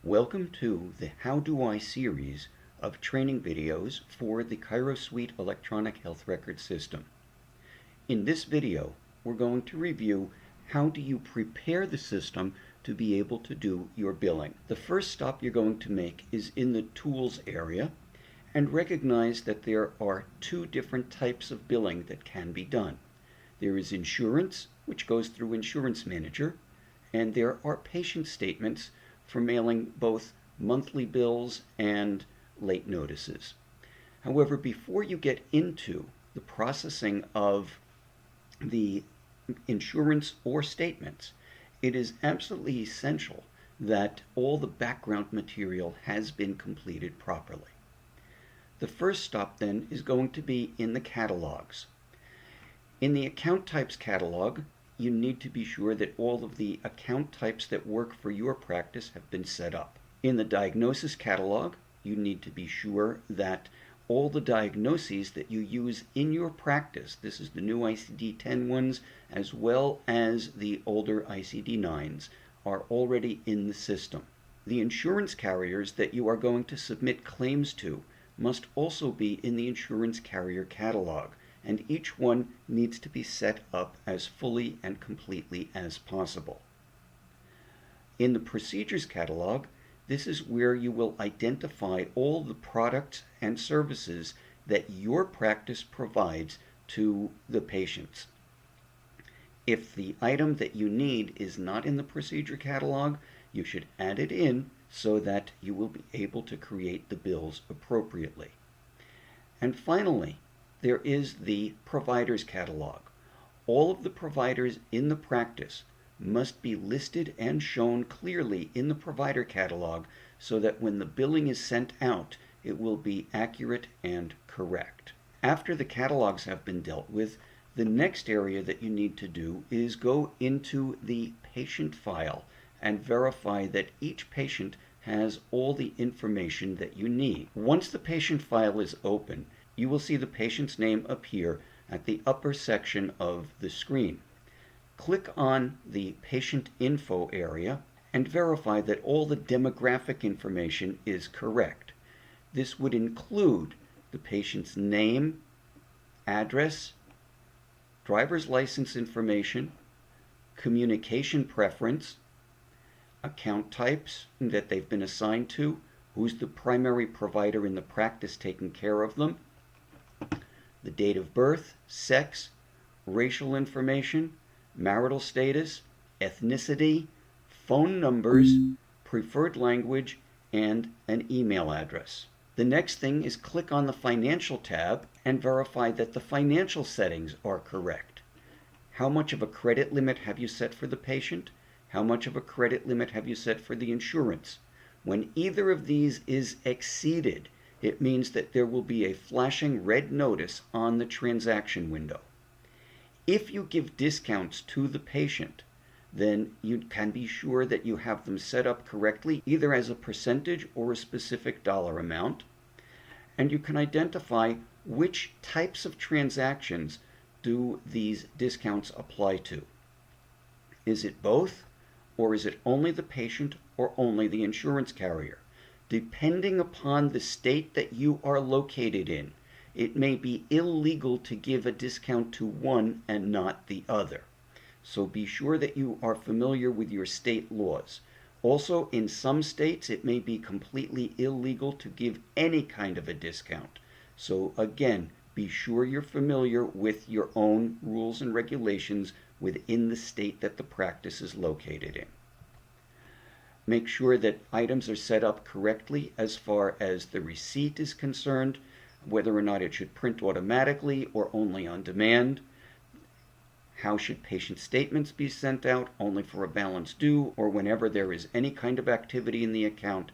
Welcome to the How Do I series of training videos for the ChiroSuite electronic health record system. In this video, we're going to review how do you prepare the system to be able to do your billing. The first stop you're going to make is in the Tools area and recognize that there are two different types of billing that can be done. There is insurance, which goes through Insurance Manager, and there are patient statements for mailing both monthly bills and late notices. However, before you get into the processing of the insurance or statements, it is absolutely essential that all the background material has been completed properly. The first stop then is going to be in the catalogs. In the account types catalog, you need to be sure that all of the account types that work for your practice have been set up. In the diagnosis catalog, you need to be sure that all the diagnoses that you use in your practice, this is the new ICD-10 ones as well as the older ICD-9s, are already in the system. The insurance carriers that you are going to submit claims to must also be in the insurance carrier catalog, and each one needs to be set up as fully and completely as possible. In the procedures catalog, this is where you will identify all the products and services that your practice provides to the patients. If the item that you need is not in the procedure catalog, you should add it in so that you will be able to create the bills appropriately. And finally, there is the providers catalog. All of the providers in the practice must be listed and shown clearly in the provider catalog so that when the billing is sent out, it will be accurate and correct. After the catalogs have been dealt with, the next area that you need to do is go into the patient file and verify that each patient has all the information that you need. Once the patient file is open, you will see the patient's name appear at the upper section of the screen. Click on the patient info area and verify that all the demographic information is correct. This would include the patient's name, address, driver's license information, communication preference, account types that they've been assigned to, who's the primary provider in the practice taking care of them, the date of birth, sex, racial information, marital status, ethnicity, phone numbers, preferred language, and an email address. The next thing is click on the Financial tab and verify that the financial settings are correct. How much of a credit limit have you set for the patient? How much of a credit limit have you set for the insurance? When either of these is exceeded, it means that there will be a flashing red notice on the transaction window. If you give discounts to the patient, then you can be sure that you have them set up correctly, either as a percentage or a specific dollar amount, and you can identify which types of transactions do these discounts apply to. Is it both, or is it only the patient or only the insurance carrier? Depending upon the state that you are located in, it may be illegal to give a discount to one and not the other. So be sure that you are familiar with your state laws. Also, in some states, it may be completely illegal to give any kind of a discount. So again, be sure you're familiar with your own rules and regulations within the state that the practice is located in. Make sure that items are set up correctly as far as the receipt is concerned, whether or not it should print automatically or only on demand. How should patient statements be sent out, only for a balance due or whenever there is any kind of activity in the account.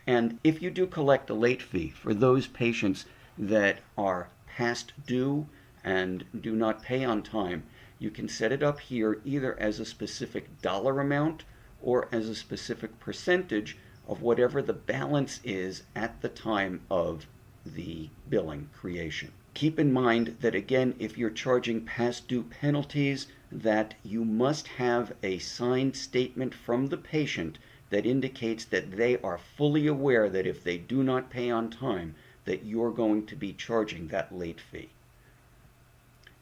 And if you do collect a late fee for those patients that are past due and do not pay on time, you can set it up here either as a specific dollar amount or as a specific percentage of whatever the balance is at the time of the billing creation. Keep in mind that again, if you're charging past due penalties, that you must have a signed statement from the patient that indicates that they are fully aware that if they do not pay on time, that you're going to be charging that late fee.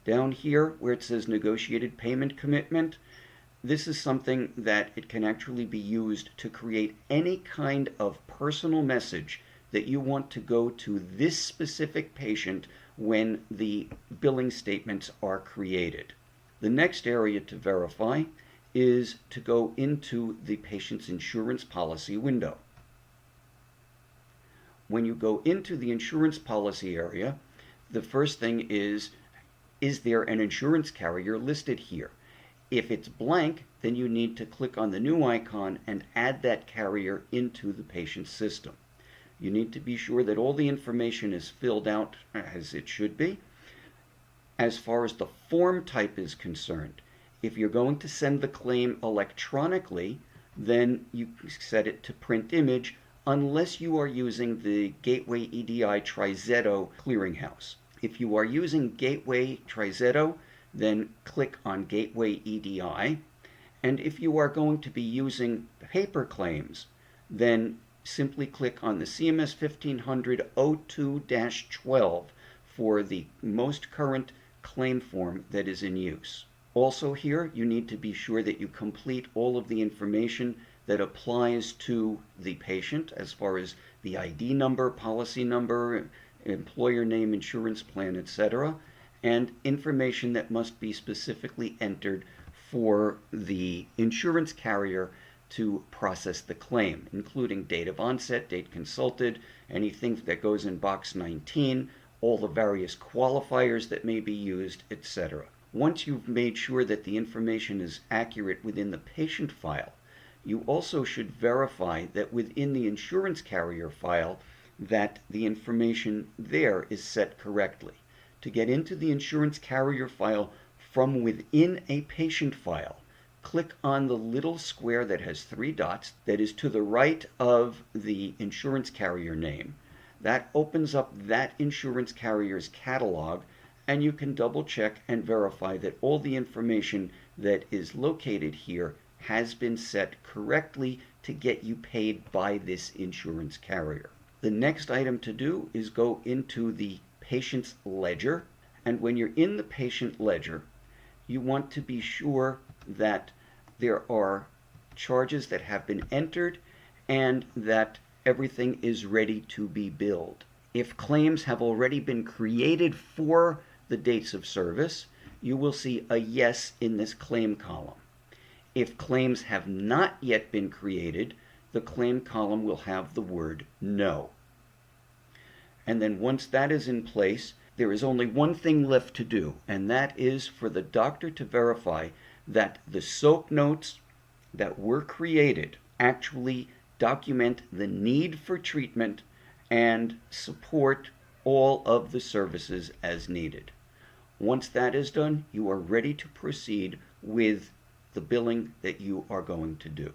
Down here where it says negotiated payment commitment, this is something that it can actually be used to create any kind of personal message that you want to go to this specific patient when the billing statements are created. The next area to verify is to go into the patient's insurance policy window. When you go into the insurance policy area, the first thing is there an insurance carrier listed here? If it's blank, then you need to click on the new icon and add that carrier into the patient's system. You need to be sure that all the information is filled out as it should be. As far as the form type is concerned, if you're going to send the claim electronically, then you set it to print image unless you are using the Gateway EDI TriZetto clearinghouse. If you are using Gateway TriZetto, then click on Gateway EDI. And if you are going to be using paper claims, then simply click on the CMS 1500 02-12 for the most current claim form that is in use. Also here, you need to be sure that you complete all of the information that applies to the patient as far as the ID number, policy number, employer name, insurance plan, etc., and information that must be specifically entered for the insurance carrier to process the claim, including date of onset, date consulted, anything that goes in box 19, all the various qualifiers that may be used, etc. Once you've made sure that the information is accurate within the patient file, you also should verify that within the insurance carrier file that the information there is set correctly. To get into the insurance carrier file from within a patient file, click on the little square that has 3 dots that is to the right of the insurance carrier name. That opens up that insurance carrier's catalog, and you can double check and verify that all the information that is located here has been set correctly to get you paid by this insurance carrier. The next item to do is go into the patient's ledger, and when you're in the patient ledger, you want to be sure that there are charges that have been entered and that everything is ready to be billed. If claims have already been created for the dates of service, you will see a yes in this claim column. If claims have not yet been created, the claim column will have the word no. And then once that is in place, there is only one thing left to do, and that is for the doctor to verify that the SOAP notes that were created actually document the need for treatment and support all of the services as needed. Once that is done, you are ready to proceed with the billing that you are going to do.